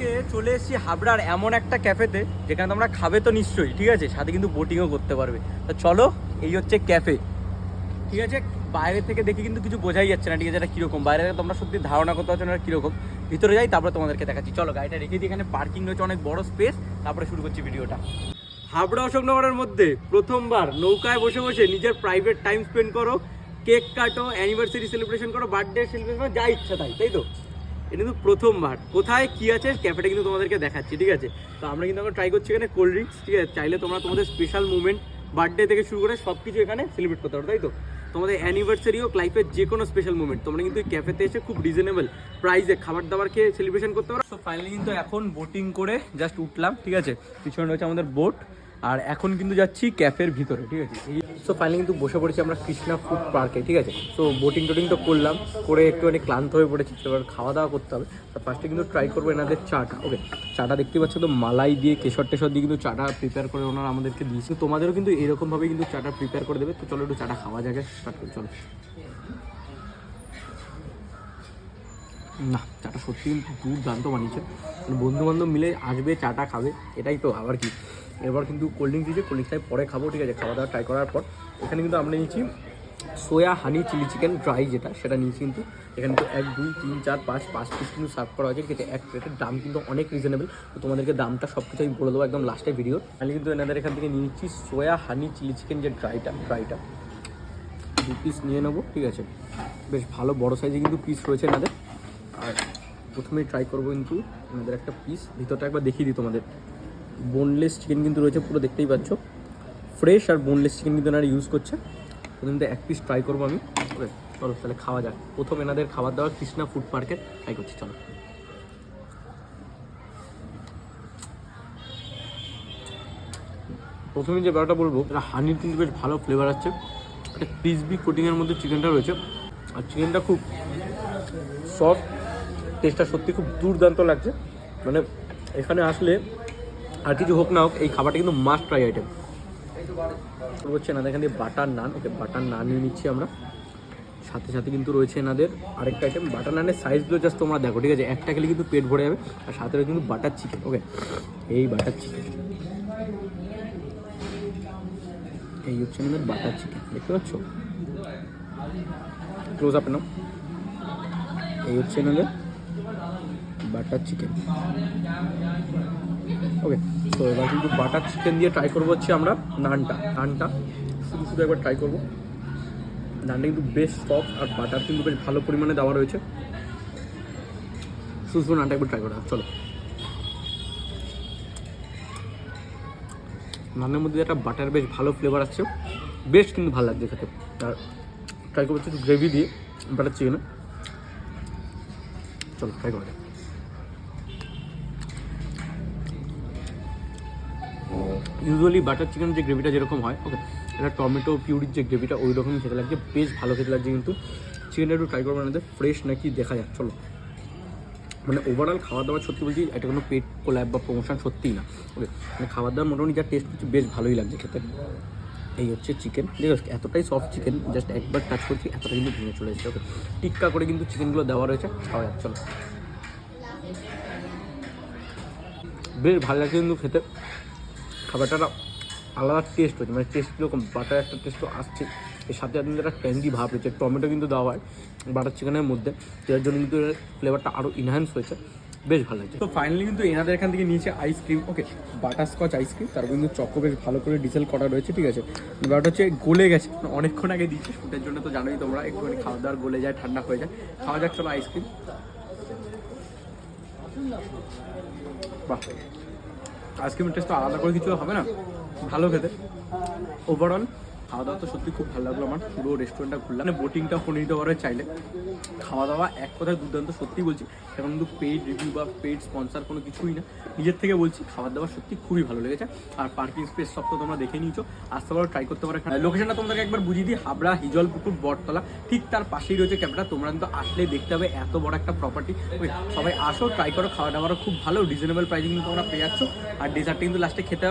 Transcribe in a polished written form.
আজকে চলে এসেছি হাবড়ার এমন একটা ক্যাফেতে যেখানে তোমরা খাবে তো নিশ্চয়ই, ঠিক আছে, সাথে কিন্তু বোটিংও করতে পারবে। তো চলো, এই হচ্ছে ক্যাফে, ঠিক আছে। বাইরে থেকে দেখে কিন্তু কিছু বোঝাই যাচ্ছে না, ঠিক আছে, এটা কীরকম বাইরে তোমরা সত্যি ধারণা করতে পারছো না কীরকম। ভিতরে যাই, তারপরে তোমাদেরকে দেখাচ্ছি। চলো, গাড়িটা রেখে দিই, এখানে পার্কিং রয়েছে অনেক বড় স্পেস, তারপরে শুরু করছি ভিডিওটা। হাবড়া অশোকনগরের মধ্যে প্রথমবার নৌকায় বসে বসে নিজের প্রাইভেট টাইম স্পেন্ড করো, কেক কাটো, অ্যানিভার্সারি সেলিব্রেশন করো, বার্থডে সেলিব্রেশন করো, যা ইচ্ছা তাই, তাই তো। এটা কিন্তু প্রথমবার। কোথায় কি আছে ক্যাফেটা কিন্তু তোমাদেরকে দেখাচ্ছি, ঠিক আছে। তো আমরা কিন্তু এখন ট্রাই করছি এখানে কোল্ড ড্রিঙ্কস, ঠিক আছে। চাইলে তোমরা তোমাদের স্পেশাল মুভমেন্ট, বার্থডে থেকে শুরু করে সব কিছু এখানে সেলিব্রেট করতে পারো, তাই তো। তোমাদের অ্যানিভার্সারি হোক, লাইফের যে কোনো স্পেশাল মুভমেন্ট তোমরা কিন্তু এই ক্যাফেতে এসে খুব রিজনেবল প্রাইসে খাবার দাবার খেয়ে সেলিব্রেশন করতে পারো। তো ফাইনালি কিন্তু এখন বোটিং করে জাস্ট উঠলাম, ঠিক আছে। পিছনে রয়েছে আমাদের বোট, আর এখন কিন্তু যাচ্ছি ক্যাফের ভিতরে, ঠিক আছে। সো ফাইনালি কিন্তু বসে পড়েছি আমরা কৃষ্ণা ফুড পার্কে, ঠিক আছে। সো বোটিং টোটিং তো করলাম, করে একটুখানি ক্লান্ত হয়ে পড়েছি, এবার খাওয়া দাওয়া করতে হবে। তো ফার্স্টে কিন্তু ট্রাই করবো এনাদের চাটা। ওকে, চাটা দেখতে পাচ্ছ তো, মালাই দিয়ে কেশর টেশর দিয়ে কিন্তু চাটা প্রিপেয়ার করে ওনারা আমাদেরকে দিয়েছে। তোমাদেরও কিন্তু এরকমভাবে কিন্তু চাটা প্রিপেয়ার করে দেবে। তো চলো একটু চাটা খাওয়া যাবে, স্টার্ট করি, চলো। না, চাটা সত্যি কিন্তু দুর্দান্ত বানিয়েছে। বন্ধু বান্ধব মিলে আসবে, চাটা খাবে, এটাই তো আবার কি। এবার কিন্তু কোল্ড ড্রিঙ্কস দিয়েছে, কোল্ড ড্রিঙ্কসটাই পরে খাবো, ঠিক আছে। খাওয়া দাওয়া ট্রাই করার পর এখানে কিন্তু আমরা নিয়েছি সোয়া হানি চিলি চিকেন ড্রাই, যেটা সেটা নিয়েছি। কিন্তু এখানে তো 1 2 3 4 5 পিস কিন্তু সার্ভ করা হয়েছে, কিন্তু এক প্লেটের দাম কিন্তু অনেক রিজনেবল। তো তোমাদেরকে দামটা সব কিছু আমি বলে দেবো একদম লাস্টে ভিডিও। আমি কিন্তু এনাদের এখান থেকে নিয়েছি সোয়া হানি চিলি চিকেন, যে ড্রাইটা 2 পিস নিয়ে নেবো, ঠিক আছে। বেশ ভালো বড় সাইজে কিন্তু পিস রয়েছে এনাদের। আর প্রথমেই ট্রাই করবো কিন্তু এনাদের একটা পিস, ভিতরটা একবার দেখিয়ে দিই তোমাদের। বোনলেস চিকেন কিন্তু রয়েছে, পুরো দেখতেই পাচ্ছ, ফ্রেশ আর বোনলেস চিকেন কিন্তু এনারা ইউজ করছে। প্রথমে 1 পিস ট্রাই করবো আমি। ওকে চলো তাহলে খাওয়া যাক। প্রথম এনাদের খাবার দাবার কৃষ্ণা ফুড মার্কেট ট্রাই করছি, চলো। প্রথমে যে ব্যাপারটা বলবো, এটা হানির কিন্তু বেশ ভালো ফ্লেভার আছে, একটা ক্রিসপি কোটিংয়ের মধ্যে চিকেনটা রয়েছে, আর চিকেনটা খুব সফট, টেস্টটা সত্যি খুব দুর্দান্ত লাগছে। মানে এখানে আসলে আর কিছু হোক না হোক, এই খাবারটা কিন্তু মাস্ট ট্রাই আইটেম হচ্ছে এনাদের এখান থেকে বাটার নান। ওকে, বাটার নান নিয়ে নিচ্ছি আমরা। সাথে সাথে কিন্তু রয়েছে এনাদের আরেকটা আইটেম, বাটার নানের সাইজগুলো জাস্ট তোমরা দেখো, ঠিক আছে। একটা খেলে কিন্তু পেট ভরে যাবে। আর সাথে রয়েছে কিন্তু বাটার চিকেন। ওকে, এই বাটার চিকেন, এই হচ্ছে এনাদের বাটার চিকেন, দেখতে পাচ্ছ, ক্লোজ আপ নাও। এই হচ্ছে এনাদের বাটার চিকেন। ওকে, তো এবার কিন্তু বাটার চিকেন দিয়ে ট্রাই করবো হচ্ছে আমরা নানটা শুধু একবার ট্রাই করবো। নানটা কিন্তু বেশ সফট, আর বাটার কিন্তু বেশ ভালো পরিমাণে দেওয়া রয়েছে। শুধু নানটা একবার ট্রাই করা, চলো। নানের মধ্যে একটা বাটার বেশ ভালো ফ্লেভার আসছে, বেশ কিন্তু ভালো লাগছে খেতে। আর ট্রাই করবো হচ্ছে গ্রেভি দিয়ে বাটার চিকেনে, চলো ট্রাই করা যাক। ইউজুয়ালি বাটার চিকেন যে গ্রেভিটা যেরকম হয়, ওকে, এটা টমেটো পিউরির যে গ্রেভিটা ওই রকমই খেতে লাগছে, বেশ ভালো খেতে লাগছে। কিন্তু চিকেনটা একটু ট্রাই করবো না, ফ্রেশ নাকি দেখা যাক, চলো। মানে ওভারঅল খাওয়া দাওয়া সত্যি বলছি এটা কোনো পেট কোল্যাব বা প্রমোশন সত্যিই না। ওকে, মানে খাবার দাবার মোটামুটি যা টেস্ট হচ্ছে বেশ ভালোই লাগছে খেতে। এই হচ্ছে চিকেন, ঠিক আছে, এতটাই সফট চিকেন, জাস্ট একবার টাচ করছি এতটা কিন্তু ভেঙে চলে এসেছে। ওকে, টিক্কা করে কিন্তু চিকেনগুলো দেওয়া রয়েছে, খাওয়া যাক, চলো। বেশ ভালো লাগছে কিন্তু খেতে, খাবারটা আলাদা টেস্ট হচ্ছে, মানে টেস্ট কীরকম, বাটার একটা টেস্টও আসছে, এর সাথে কিন্তু একটা ট্যাঙ্গি ভাব রয়েছে। টমেটো কিন্তু দেওয়া হয় বাটার চিকেনের মধ্যে, যার জন্য কিন্তু ফ্লেভারটা আরও ইনহ্যান্স হয়েছে, বেশ ভালো লাগছে। তো ফাইনালি কিন্তু এনাদের এখান থেকে নিয়েছে আইসক্রিম। ওকে, বাটারস্কচ আইসক্রিম, তারপর কিন্তু চকো বেশ ভালো করে ডিসেল করা রয়েছে, ঠিক আছে। ব্যাপারটা হচ্ছে গলে গেছে, অনেকক্ষণ আগে দিয়েছে শুটের জন্য, তো জানোই তোমরা একটুখানি খাওয়া দাওয়ার গলে যায়, ঠান্ডা হয়ে যায়। খাওয়া যাক, চলো আইসক্রিম। বাহ, আইসক্রিমের টেস্ট তো আলাদা করে কিছু হবে না, ভালো খেতে। ওভারঅল খাওয়া দাওয়া তো সত্যি খুব ভালো লাগলো আমার। পুরো রেস্টুরেন্টটা ঘুরলাম, মানে বোটিংটা করে নিতে পারবে চাইলে। খাওয়া দাওয়া এক কথায় দুর্দান্ত, সত্যি বলছি। এখন কিন্তু পেইড রিভিউ বা পেইড স্পন্সার কোনো কিছুই না, নিজের থেকে বলছি। খাবার দাবার সত্যি খুবই ভালো লেগেছে। আর পার্কিং স্পেস সব তো তোমরা দেখে নিয়েছো, আসতে পারো, ট্রাই করতে পারো। লোকেশনটা তোমাদেরকে একবার বুঝিয়ে দিই, হাবড়া হিজলপুকুর বটতলা, ঠিক তার পাশেই রয়েছে ক্যাফেটা। তোমরা কিন্তু আসলে দেখতে হবে এত বড় একটা প্রপার্টি। সবাই আসো, ট্রাই করো, খাওয়া দাওয়ারও খুব ভালো, রিজনেবল প্রাইসে কিন্তু তোমরা পেয়ে যাচ্ছ। আর ডেজার্টটা কিন্তু লাস্টে খেতে হবে।